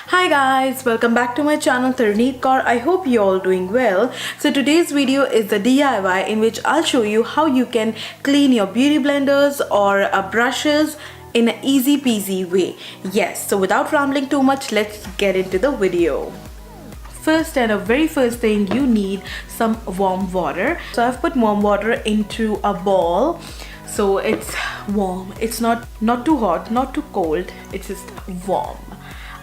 Hi guys, welcome back to my channel Taruneet Kaur. I hope you all doing well. So today's video is the DIY in which I'll show you how you can clean your beauty blenders or brushes in an easy peasy way. Yes, so without rambling too much, let's get into the video. First and a very first thing, you need some warm water. So I've put warm water into a bowl. So it's warm. It's not too hot, not too cold. It's just warm.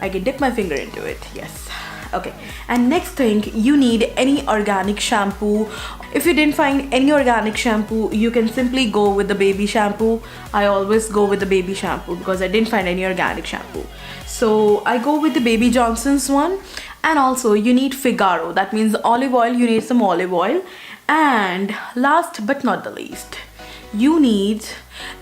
I can dip my finger into it. Yes. Okay. And next thing, you need any organic shampoo. If you didn't find any organic shampoo, you can simply go with the baby shampoo. I always go with the baby shampoo because I didn't find any organic shampoo. So I go with the Baby Johnson's one. And also you need Figaro. That means olive oil. You need some olive oil. And last but not the least, you need,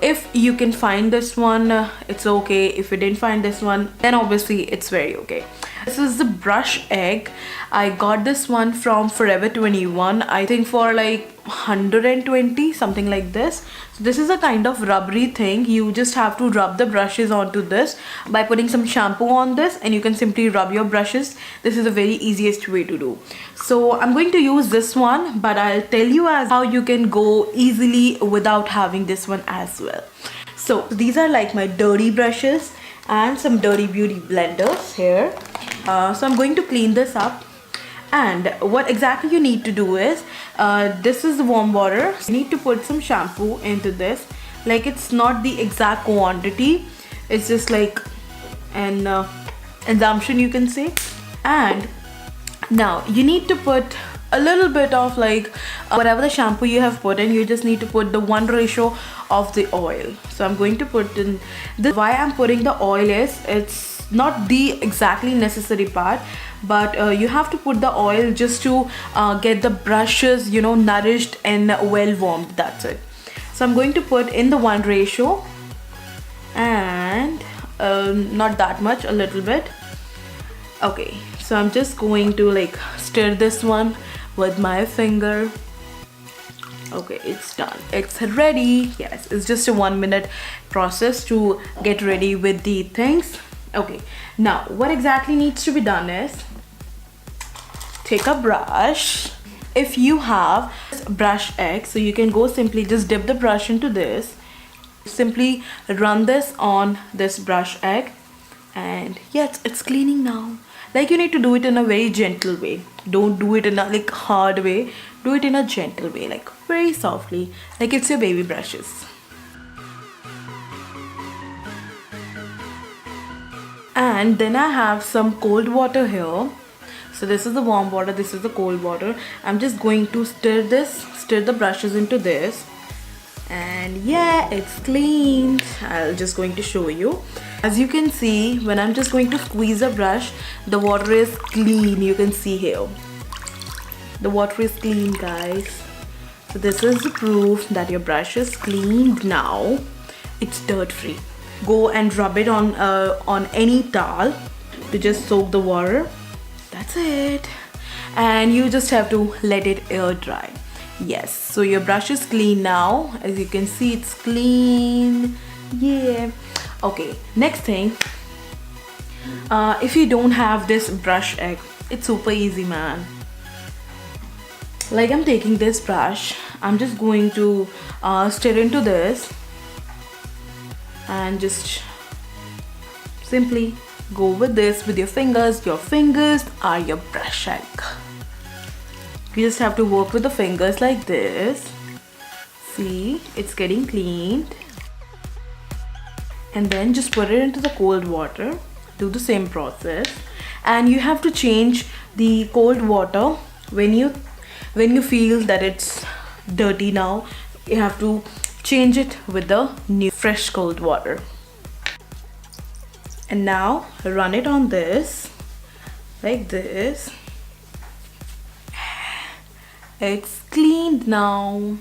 if you can find this one, it's okay. If you didn't find this one, then obviously it's very okay. This is the brush egg. I got this one from Forever 21, I think for like 120, something like this. So this is a kind of rubbery thing. You just have to rub the brushes onto this by putting some shampoo on this, and you can simply rub your brushes. This is the very easiest way to do. So I'm going to use this one, but I'll tell you as how you can go easily without having this one as well. So these are like my dirty brushes and some dirty beauty blenders here. So I'm going to clean this up. And what exactly you need to do is, this is the warm water. You need to put some shampoo into this. Like, it's not the exact quantity. It's just like an assumption, you can say. And now you need to put a little bit of like whatever the shampoo you have put in. You just need to put the 1 ratio of the oil. So I'm going to put in this. Why I'm putting the oil is, it's not the exactly necessary part, but you have to put the oil just to get the brushes, you know, nourished and well warmed. That's it. So I'm going to put in the 1 ratio, and not that much, a little bit. Okay, so I'm just going to like stir this one with my finger. Okay, it's done. It's ready. Yes, it's just a 1-minute process to get ready with the things. Okay, now what exactly needs to be done is, take a brush. If you have brush egg, so you can go simply just dip the brush into this. Simply run this on this brush egg, and yes, it's cleaning now. Like, you need to do it in a very gentle way. Don't do it in a like hard way. Do it in a gentle way, like very softly, like it's your baby brushes. And then I have some cold water here. So this is the warm water, this is the cold water. I'm just going to stir the brushes into this. And yeah, it's cleaned. I'm just going to show you. As you can see, when I'm just going to squeeze a brush, the water is clean. You can see here. The water is clean, guys. So this is the proof that your brush is cleaned now. It's dirt free. Go and rub it on any towel to just soak the water. That's it. And you just have to let it air dry. Yes, so your brush is clean now. As you can see, it's clean. Yeah. Okay, next thing, if you don't have this brush egg, it's super easy, man. Like, I'm taking this brush, I'm just going to stir into this, and just simply go with this with your fingers. Your fingers are your brush egg. You just have to work with the fingers like this. See, it's getting cleaned. And then just put it into the cold water. Do the same process. And you have to change the cold water when you feel that it's dirty now. You have to change it with the new fresh cold water. And now run it on this like this. It's cleaned now.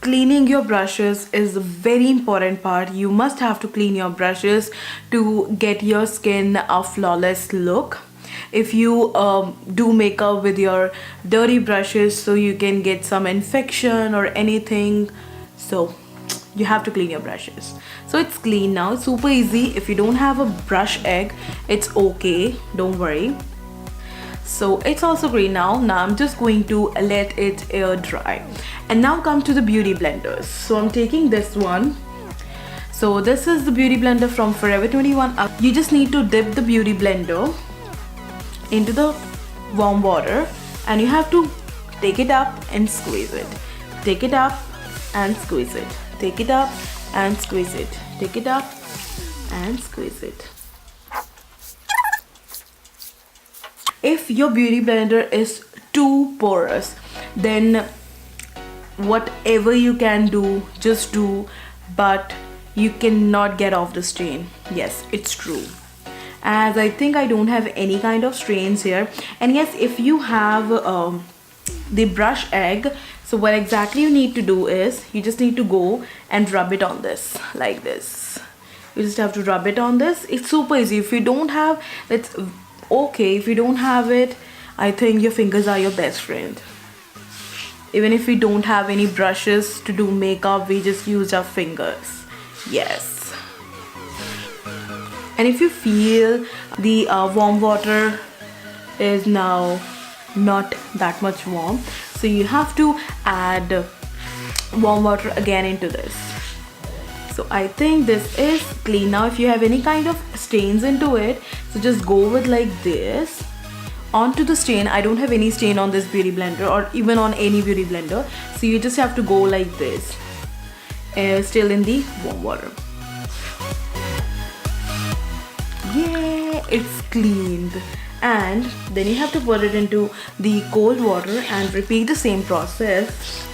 Cleaning your brushes is a very important part. You must have to clean your brushes to get your skin a flawless look. If you do makeup with your dirty brushes, so you can get some infection or anything. So you have to clean your brushes. So it's clean now. It's super easy. If you don't have a brush egg, it's okay, don't worry. So it's also green now. Now I'm just going to let it air dry. And now come to the beauty blenders. So I'm taking this one. So this is the beauty blender from Forever 21. You just need to dip the beauty blender into the warm water and you have to take it up and squeeze it. Take it up and squeeze it. Take it up and squeeze it. Take it up and squeeze it. If your beauty blender is too porous, then whatever you can do, just do, but you cannot get off the stain. Yes, it's true. As I think I don't have any kind of stains here. And yes, if you have the brush egg, so what exactly you need to do is you just need to go and rub it on this like this. You just have to rub it on this. It's super easy. If you don't have, it's okay. If you don't have it, I think your fingers are your best friend. Even if we don't have any brushes to do makeup, we just use our fingers. Yes. And if you feel the warm water is now not that much warm, so you have to add warm water again into this. So I think this is clean now. If you have any kind of stains into it, so just go with like this onto the stain. I don't have any stain on this beauty blender or even on any beauty blender, so you just have to go like this, still in the warm water. Yeah, it's cleaned. And then you have to put it into the cold water and repeat the same process.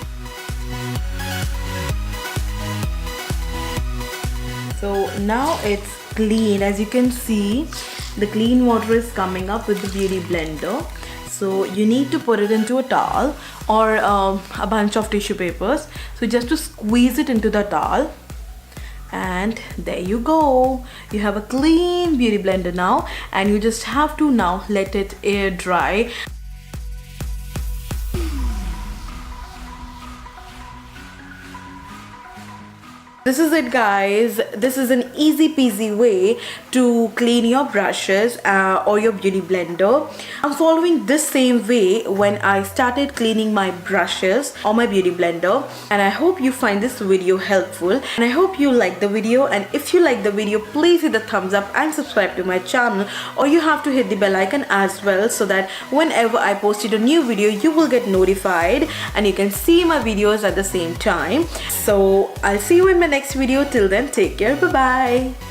So now it's clean. As you can see, the clean water is coming up with the beauty blender. So you need to put it into a towel or a bunch of tissue papers. So just to squeeze it into the towel. And there you go, you have a clean beauty blender now, and you just have to now let it air dry. This is it, guys. This is an easy peasy way to clean your brushes or your beauty blender. I'm following this same way when I started cleaning my brushes or my beauty blender, and I hope you find this video helpful, and I hope you like the video. And if you like the video, please hit the thumbs up and subscribe to my channel, or you have to hit the bell icon as well, so that whenever I posted a new video, you will get notified and you can see my videos at the same time. So I'll see you in my next video. Till then, take care. Bye bye.